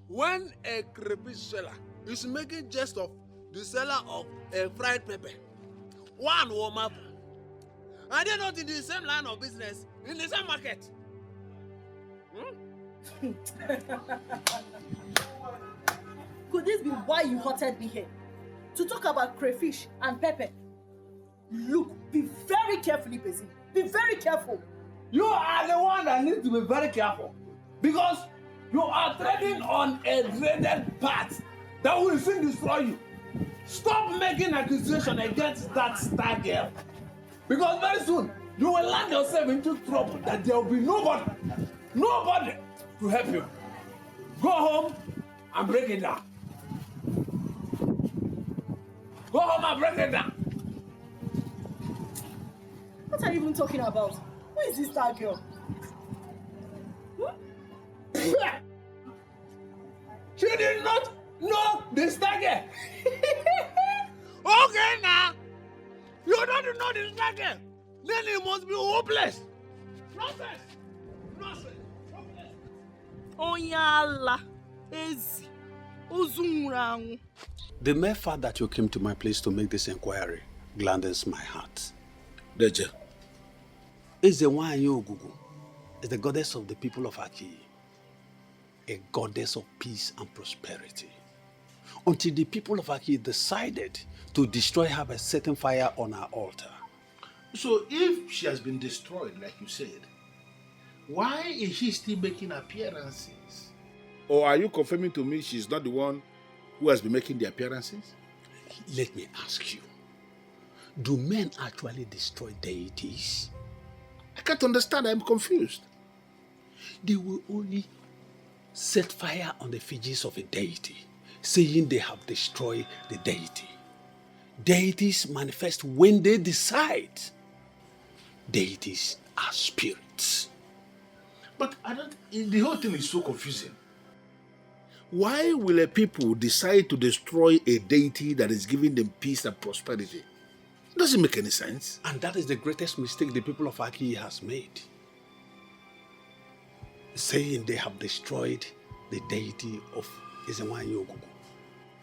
When a creepy seller is making jest of the seller of a fried pepper, one warm up, are they not in the same line of business, in the same market? Could this be why you hotted me here? To talk about crayfish and pepper? Look, be very careful, Ibezi. Be very careful. You are the one that needs to be very careful, because you are treading on a dreaded path that will soon destroy you. Stop making accusation against that star girl, because very soon you will land yourself into trouble that there will be nobody to help you. Go home and break it down. Go home and break it down. What are you even talking about? Who is this star girl? She did not know the star girl. Okay, now. You don't know the star girl. Then it must be hopeless. Nonsense. Nonsense. Onyala. Ezi. Ozunrangu. The mere fact that you came to my place to make this inquiry gladdens my heart. Deje, Ezewanyi Ogugu is the goddess of the people of Aki, a goddess of peace and prosperity. Until the people of Aki decided to destroy her by setting fire on her altar. So if she has been destroyed, like you said, why is she still making appearances? Or are you confirming to me she's not the one who has been making the appearances? Let me ask you, do men actually destroy deities? I can't understand, I'm confused. They will only set fire on the effigies of a deity, saying they have destroyed the deity. Deities manifest when they decide. Deities are spirits. But the whole thing is so confusing. Why will a people decide to destroy a deity that is giving them peace and prosperity? It doesn't make any sense. And that is the greatest mistake the people of Aki has made. Saying they have destroyed the deity of Ezewanyi Ogugu.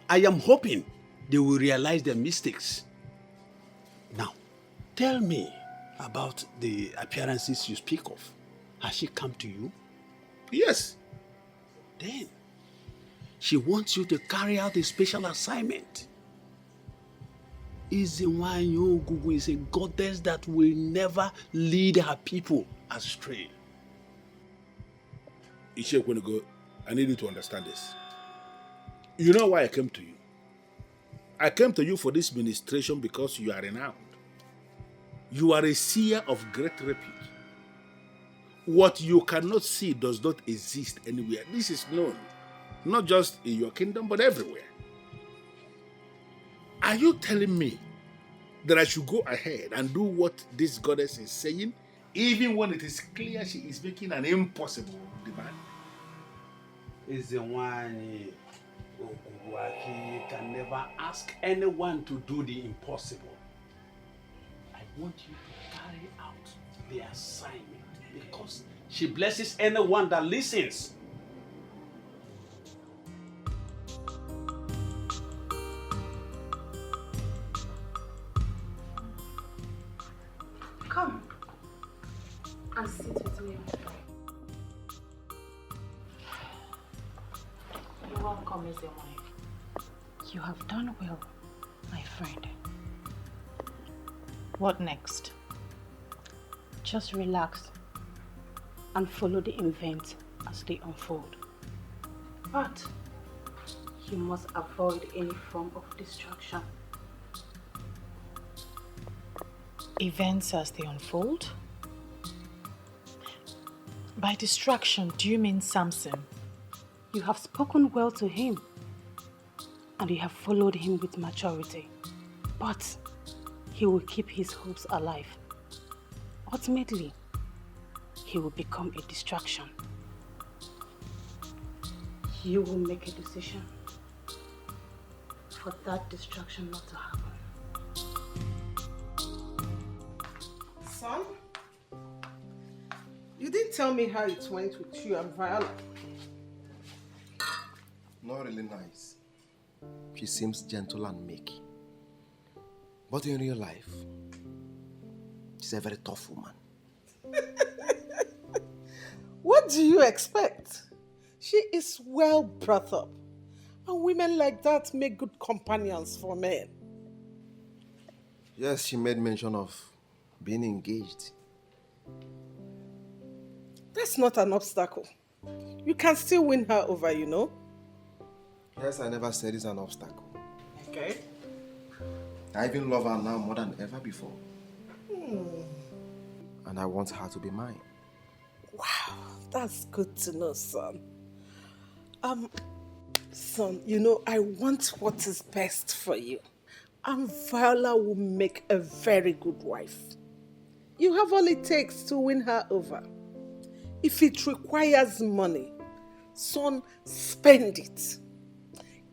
I am hoping they will realize their mistakes. Now, tell me about the appearances you speak of. Has she come to you? Yes. Then, she wants you to carry out a special assignment. Ezewanyi Ogugu is a goddess that will never lead her people astray. Ishekwenugo, I need you to understand this. You know why I came to you? I came to you for this ministration because you are renowned. You are a seer of great repute. What you cannot see does not exist anywhere. This is known, not just in your kingdom, but everywhere. Are you telling me that I should go ahead and do what this goddess is saying, even when it is clear she is making an impossible demand? Ezewanyi Ogugu can never ask anyone to do the impossible. I want you to carry out the assignment because she blesses anyone that listens. Come and sit with me. You're welcome, Ezewanyi. You have done well, my friend. What next? Just relax and follow the events as they unfold. But You must avoid any form of distraction. Events as they unfold? By distraction, do you mean Samson? You have spoken well to him, and you have followed him with maturity. But he will keep his hopes alive. Ultimately, he will become a distraction. You will make a decision for that distraction not to happen. Son, you didn't tell me how it went with you and Viola. Not really nice. She seems gentle and meek. But in real life, she's a very tough woman. What do you expect? She is well brought up. And women like that make good companions for men. Yes, she made mention of being engaged. That's not an obstacle. You can still win her over, you know? Yes, I never said it's an obstacle. Okay. I even love her now more than ever before. Hmm. And I want her to be mine. Wow, that's good to know, son. Son, you know, I want what is best for you. And Viola will make a very good wife. You have all it takes to win her over. If it requires money, son, spend it.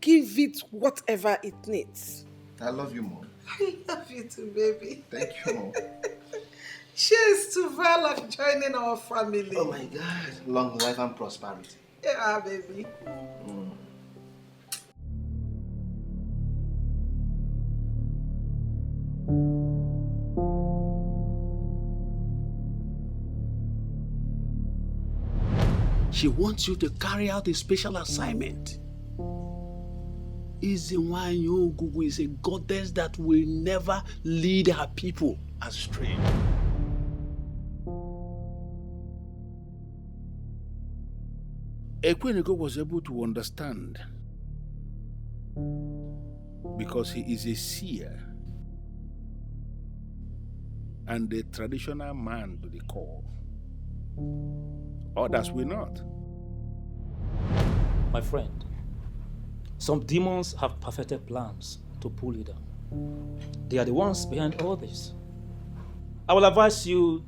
Give it whatever it needs. I love you, Mom. I love you too, baby. Thank you, Mom. Cheers to Viola joining our family. Oh my God. Long life and prosperity. Yeah, baby. She wants you to carry out a special assignment. Izinwanyi Ogugu is a goddess that will never lead her people astray. Ekweneko was able to understand because he is a seer and a traditional man to the core. Others will not. My friend, some demons have perfected plans to pull you down. They are the ones behind all this. I will advise you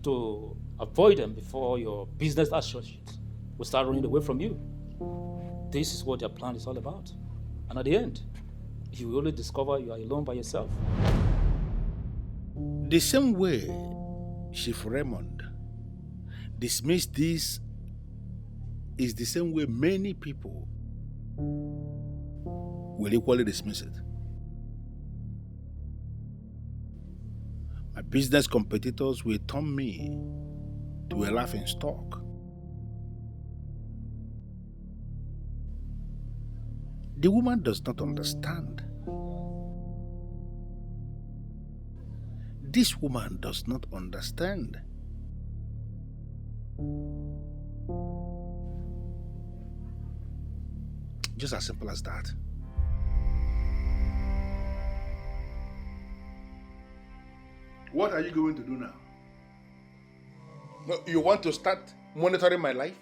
to avoid them before your business associates will start running away from you. This is what their plan is all about. And at the end, you will only discover you are alone by yourself. The same way Chief Raymond dismissed this is the same way many people will equally dismiss it. My business competitors will turn me to a laughing stock. The woman does not understand. This woman does not understand. Just as simple as that. What are you going to do now? No, you want to start monitoring my life?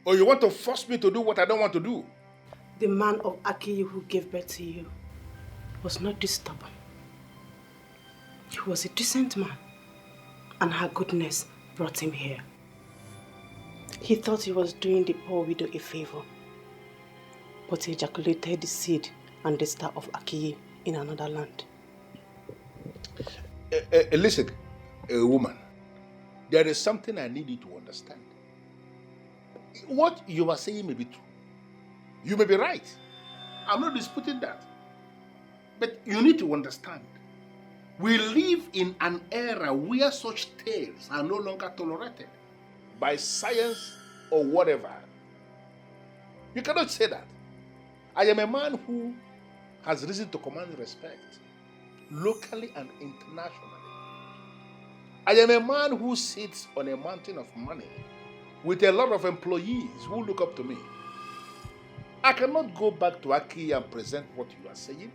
Or you want to force me to do what I don't want to do? The man of Akiyi who gave birth to you was not this stubborn. He was a decent man, and her goodness brought him here. He thought he was doing the poor widow a favor, but he ejaculated the seed and the star of Akiyi in another land. Listen, woman, there is something I need you to understand. What you are saying may be true. You may be right. I'm not disputing that. But you need to understand, we live in an era where such tales are no longer tolerated by science or whatever. You cannot say that. I am a man who has reason to command respect, locally and internationally. I am a man who sits on a mountain of money with a lot of employees who look up to me. I cannot go back to Aki and present what you are saying.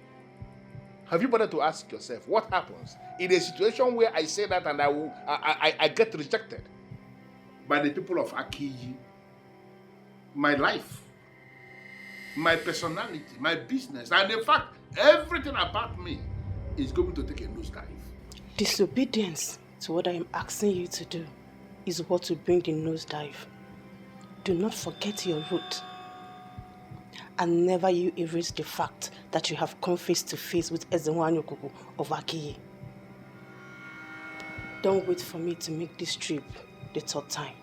Have you bothered to ask yourself what happens in a situation where I say that and I get rejected by the people of Aki? My life, my personality, my business, and in fact, everything about me is going to take a nosedive. Disobedience to what I am asking you to do is what will bring the nosedive. Do not forget your root. And never you erase the fact that you have come face to face with Ezenwanyokuku of Akiyi. Don't wait for me to make this trip the third time.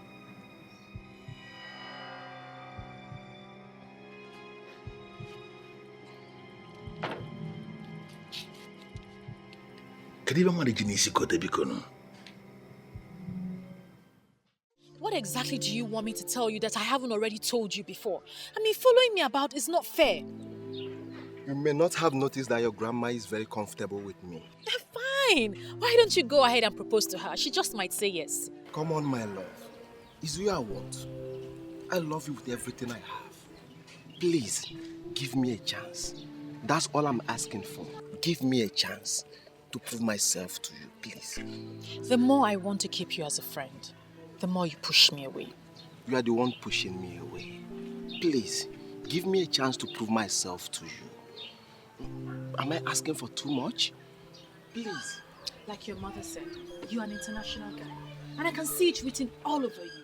What exactly do you want me to tell you that I haven't already told you before? I mean, following me about is not fair. You may not have noticed that your grandma is very comfortable with me. Fine. Why don't you go ahead and propose to her? She just might say yes. Come on, my love. It's you I want. I love you with everything I have. Please, give me a chance. That's all I'm asking for. Give me a chance to prove myself to you, please. The more I want to keep you as a friend, the more you push me away. You are the one pushing me away. Please, give me a chance to prove myself to you. Am I asking for too much? Please. Like your mother said, you are an international guy. And I can see it written all over you.